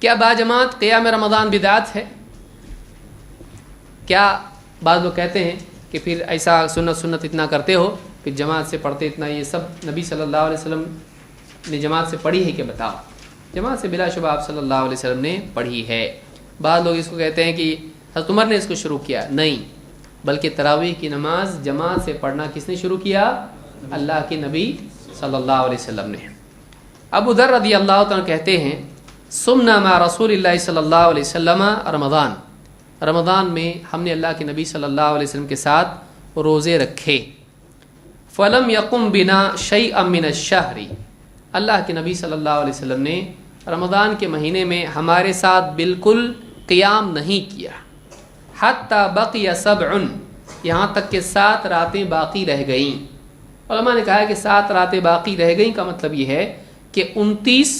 کیا باجماعت قیام رمضان بدعت ہے؟ کیا بعض لوگ کہتے ہیں کہ پھر ایسا سنت اتنا کرتے ہو، پھر جماعت سے پڑھتے اتنا، یہ سب نبی صلی اللہ علیہ وسلم نے جماعت سے پڑھی ہے کہ بتاؤ؟ جماعت سے بلا شبہ آپ صلی اللہ علیہ وسلم نے پڑھی ہے۔ بعض لوگ اس کو کہتے ہیں کہ حضرت عمر نے اس کو شروع کیا، نہیں، بلکہ تراویح کی نماز جماعت سے پڑھنا کس نے شروع کیا؟ اللہ کے نبی صلی اللہ علیہ وسلم نے۔ ابو ذر رضی اللہ عنہ کہتے ہیں سمنا مع رسول اللہ صلی اللہ علیہ وسلم رمضان میں ہم نے اللہ کے نبی صلی اللہ علیہ وسلم کے ساتھ روزے رکھے، فلم یقم بنا شیئا من الشہر، اللہ کے نبی صلی اللہ علیہ وسلم نے رمضان کے مہینے میں ہمارے ساتھ بالکل قیام نہیں کیا، حتی بقی سبع، یہاں تک کہ 7 راتیں باقی رہ گئیں۔ علماء نے کہا ہے کہ 7 راتیں باقی رہ گئیں کا مطلب یہ ہے کہ 29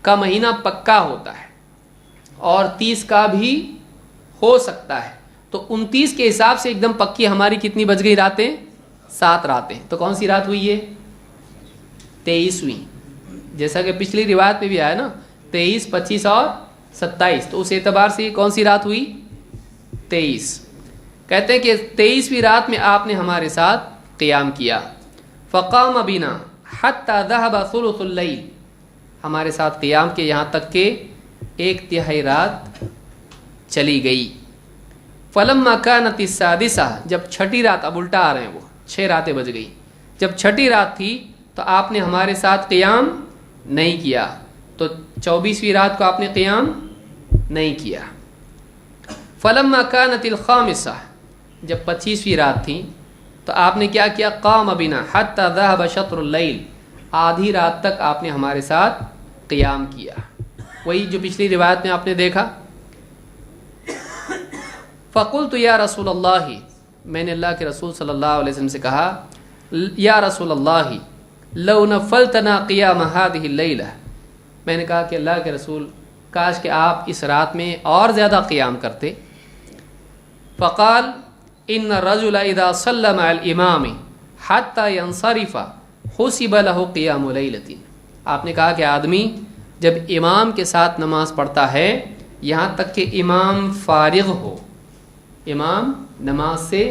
کا مہینہ پکا ہوتا ہے اور 30 کا بھی ہو سکتا ہے، تو 29 کے حساب سے ایک دم پکی ہماری کتنی بچ گئی راتیں؟ 7 راتیں۔ تو کون سی رات ہوئی ہے؟ 23ویں، جیسا کہ پچھلی روایت میں بھی آیا نا، 23، 25 اور 27، تو اس اعتبار سے کون سی رات ہوئی؟ 23۔ کہتے ہیں کہ 23ویں رات میں آپ نے ہمارے ساتھ قیام کیا، فقام بنا حتی ذهب ثلث اللیل، ہمارے ساتھ قیام کے یہاں تک کہ 1/3 رات چلی گئی۔ فلما كانت السادسہ، جب 6ٹھی رات، اب الٹا آ رہے ہیں وہ، 6 راتیں بج گئی، جب 6ٹھی رات تھی تو آپ نے ہمارے ساتھ قیام نہیں کیا، تو 24ویں رات کو آپ نے قیام نہیں کیا۔ فلما كانت الخامسہ، جب 25ویں رات تھی تو آپ نے کیا کیا؟ قام بنا حتی ذهب شطر اللیل، آدھی رات تک آپ نے ہمارے ساتھ قیام کیا، وہی جو پچھلی روایت میں آپ نے دیکھا۔ فقلت یا رسول اللہ، میں نے اللہ کے رسول صلی اللہ علیہ وسلم سے کہا، یا رسول اللہ لو نفلتنا قیام هذه اللیلہ، میں نے کہا کہ اللہ کے رسول کاش کہ آپ اس رات میں اور زیادہ قیام کرتے۔ فقال ان الرجل اذا صلى مع الامام حتى ينصرف حسب له قیام لیلۃ، آپ نے کہا کہ آدمی جب امام کے ساتھ نماز پڑھتا ہے یہاں تک کہ امام فارغ ہو، امام نماز سے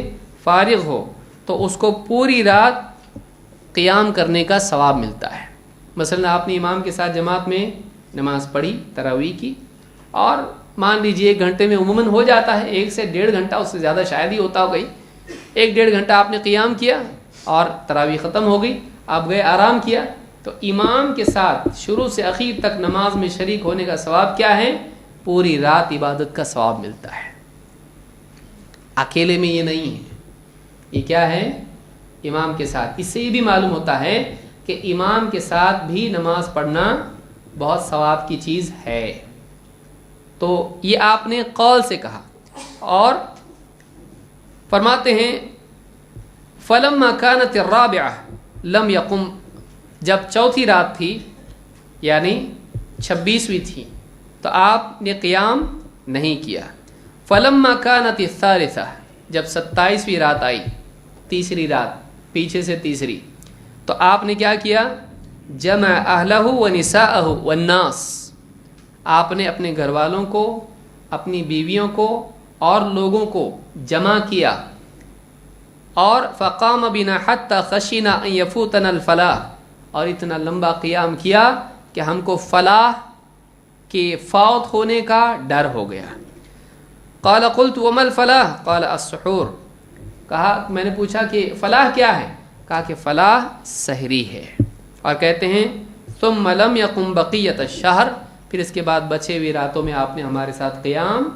فارغ ہو، تو اس کو پوری رات قیام کرنے کا ثواب ملتا ہے۔ مثلا آپ نے امام کے ساتھ جماعت میں نماز پڑھی تراویح کی، اور مان لیجیے 1 گھنٹے میں عموماً ہو جاتا ہے، 1 سے 1.5 گھنٹہ، اس سے زیادہ شاید ہی ہوتا ہو گئی، 1-1.5 گھنٹہ آپ نے قیام کیا اور تراویح ختم ہو گئی، آپ گئے آرام کیا، تو امام کے ساتھ شروع سے اخیر تک نماز میں شریک ہونے کا ثواب کیا ہے؟ پوری رات عبادت کا ثواب ملتا ہے۔ اکیلے میں یہ نہیں ہے، یہ کیا ہے؟ امام کے ساتھ۔ اس سے یہ بھی معلوم ہوتا ہے کہ امام کے ساتھ بھی نماز پڑھنا بہت ثواب کی چیز ہے۔ تو یہ آپ نے قول سے کہا، اور فرماتے ہیں فلما كانت الرابعہ لم يقم، جب 4تھی رات تھی یعنی 26ویں تھی تو آپ نے قیام نہیں کیا۔ فلما كانت الثالثہ، جب 27ویں رات آئی، تیسری رات، پیچھے سے تیسری، تو آپ نے کیا کیا؟ جمع اہلہ ونساءہ والناس، آپ نے اپنے گھر والوں کو، اپنی بیویوں کو اور لوگوں کو جمع کیا، اور فقام بنا حتی خشینا ان یفوتنا الفلاح، اور اتنا لمبا قیام کیا کہ ہم کو فلاح کے فوت ہونے کا ڈر ہو گیا۔ قال قلت وما الفلاح قال السحور، کہا میں نے پوچھا کہ فلاح کیا ہے؟ کہا کہ فلاح سحری ہے۔ اور کہتے ہیں ثم لم يقم بقیۃ الشہر، پھر اس کے بعد بچے ہوئی راتوں میں آپ نے ہمارے ساتھ قیام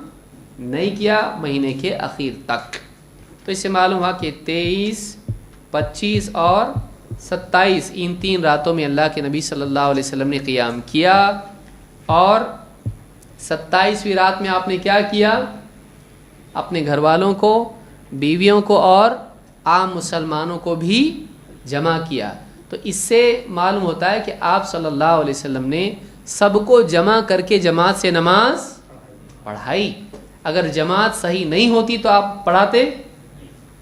نہیں کیا مہینے کے اخیر تک۔ تو اس سے معلوم ہوا کہ 23، 25 اور 27 ان 3 راتوں میں اللہ کے نبی صلی اللہ علیہ وسلم نے قیام کیا، اور 27ویں رات میں آپ نے کیا کیا؟ اپنے گھر والوں کو، بیویوں کو اور عام مسلمانوں کو بھی جمع کیا۔ تو اس سے معلوم ہوتا ہے کہ آپ صلی اللہ علیہ وسلم نے سب کو جمع کر کے جماعت سے نماز پڑھائی۔ اگر جماعت صحیح نہیں ہوتی تو آپ پڑھاتے؟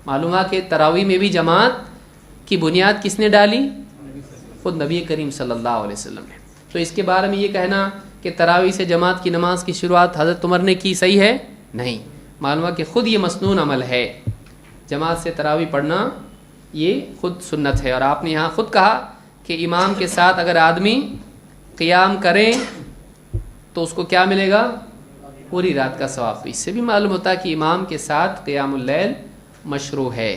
معلوم ہے کہ تراویح میں بھی جماعت کی بنیاد کس نے ڈالی؟ خود نبی کریم صلی اللہ علیہ وسلم نے۔ تو اس کے بارے میں یہ کہنا کہ کہ تراویح سے جماعت کی نماز کی شروعات حضرت عمر نے کی، صحیح ہے؟ نہیں، معلوم ہوا کہ خود یہ مسنون عمل ہے، جماعت سے تراویح پڑھنا یہ خود سنت ہے۔ اور آپ نے یہاں خود کہا کہ امام کے ساتھ اگر آدمی قیام کریں تو اس کو کیا ملے گا؟ پوری رات کا ثواب۔ اس سے بھی معلوم ہوتا ہے کہ امام کے ساتھ قیام اللیل مشروع ہے۔